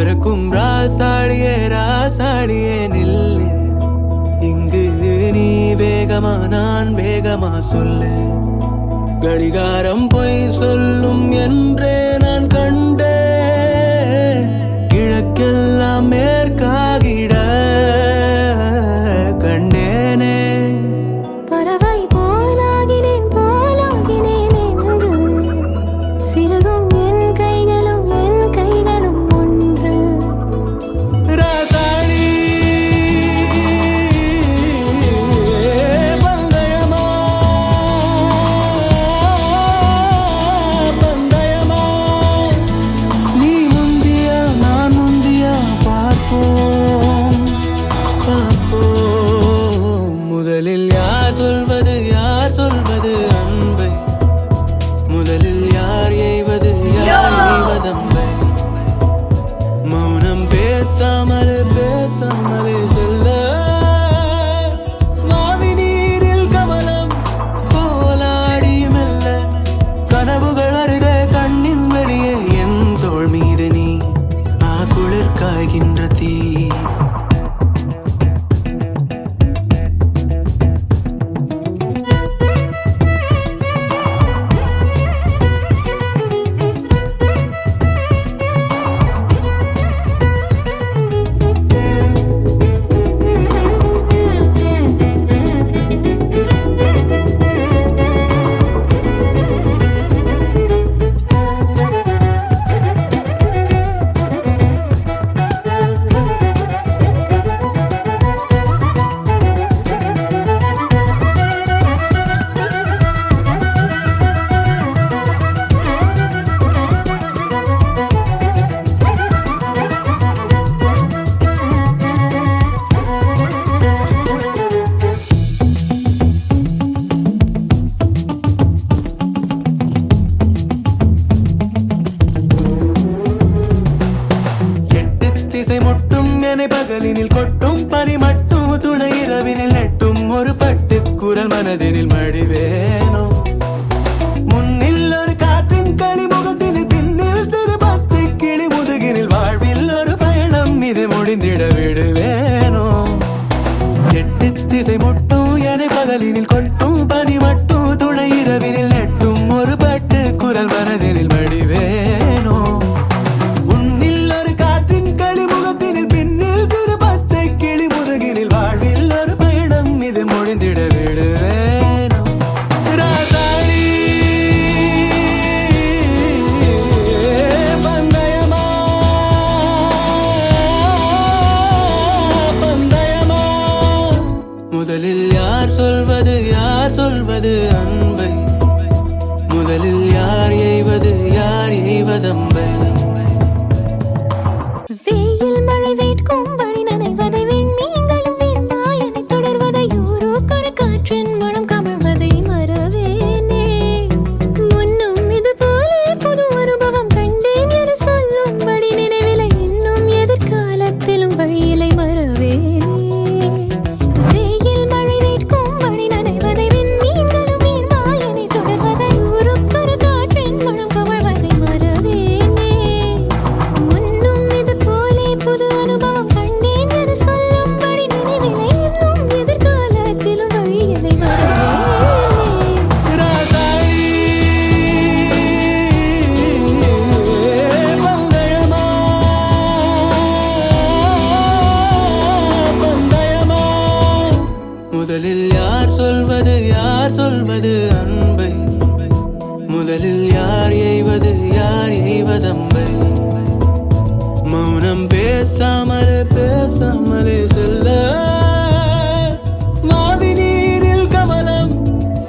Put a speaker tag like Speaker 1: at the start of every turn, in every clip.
Speaker 1: பறக்கும் ராசாடியே ராசாடியே நில்லு. இங்கு நீ வேகமா நான் வேகமா சொல்லு. கடிகாரம் பொய் சொல்லும் என்றே நான் கண்டே. கிழக்கெல்லாம் மேற்காகிட கண்டேனே.
Speaker 2: பறவை போலாகினேன் போலாகினேன் என்று சிறுகும் என் கைகளும் ஒன்று.
Speaker 1: ராசாடி பந்தயமா பந்தயமா. நீ முந்தியா நான் முந்தியா பார்ப்போம் பார்ப்போம். முதலில் யார் சொல்வது அன்பை? முதலில் யார் எய்வது அன்பை? மௌனம் பேசாமலே செல்ல. மாவி நீரில் கமலம் போலாடி மெல்ல. கனவுகள் அருகே கண்ணின் வெளியே என் தோள் மீது நீ குளிர் காய்கின்ற தீ. திசை முட்டும் என பகலினில் கொட்டும் பனி மட்டும் துணை இரவினில் நெட்டும் ஒரு பட்டு குரல் மனதினில் மடிவேனோ. முன்னில் ஒரு காற்றின் களி முகத்தினில் பின்னில் சிறு பச்சை கிளி முதுகினில் வாழ்வில் ஒரு பயணம் இது முடிந்திட விடுவேனோ. எட்டு திசை முட்டும் என பகலினில் கொட்டும் பனி மட்டும் துணை இரவினில் நெட்டும் ஒரு பட்டு குரல் மனதினில் மடிவேனோ. முடிந்திட விடுவேனோ. ராசாடி பந்தயமா பந்தயமா. முதலில் யார் சொல்வது அன்பை? முதலில் யார் எய்வதம்பை?
Speaker 2: வெயில் மழை வேட்கும் வழி நனைவதை விண்மீன்களும் வெண்மாயனை தொடர்வதை ஊரோக்கொரு காற்றின் மனம் கமழ்வதை மறவேனே. முன்னும் இது போலே புது அனுபவம் கண்டேன் என சொல்லும்படி நினைவிலை இன்னும் எதிர்காலத்திலும் வழியிலை மறவேனே. வெயில் மழை வேட்கும் வழி நனைவதை விண்மீன்களும் வெண்மாயனை தொடர்வதை ஊரோக்கொரு காற்றின் மனம் கமழ்வதை மறவேனே. முன்னும் இது போலே புது அனுபவம் கண்டேன் என சொல்லும்படி நினைவிலை இன்னும் எதிர்காலத்திலும் வழியிலை மறவேனே.
Speaker 1: ராசாடி பந்தயமா பந்தயமா. முதலில் யார் சொல்வது அன்பை? முதலில் யார் எய்வதம்பை? மௌனம் பேசாமலே செல்ல. மாவி நீரில் கமலம்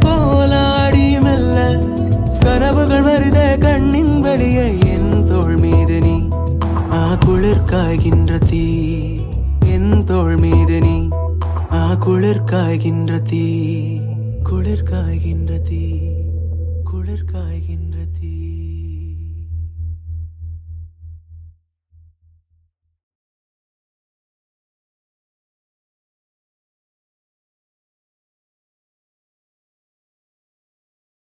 Speaker 1: போலாடி மெல்ல. கனவுகள் வருதே கண்ணின் வெளியே என் தோள் மீது நீ குளிர் காய்கின்ற தீ. என் தோள் மீது நீ குளிர் காய்கின்ற தீ. குளிர் காய்கின்ற தீ. குளிர் காய்கின்ற தீ.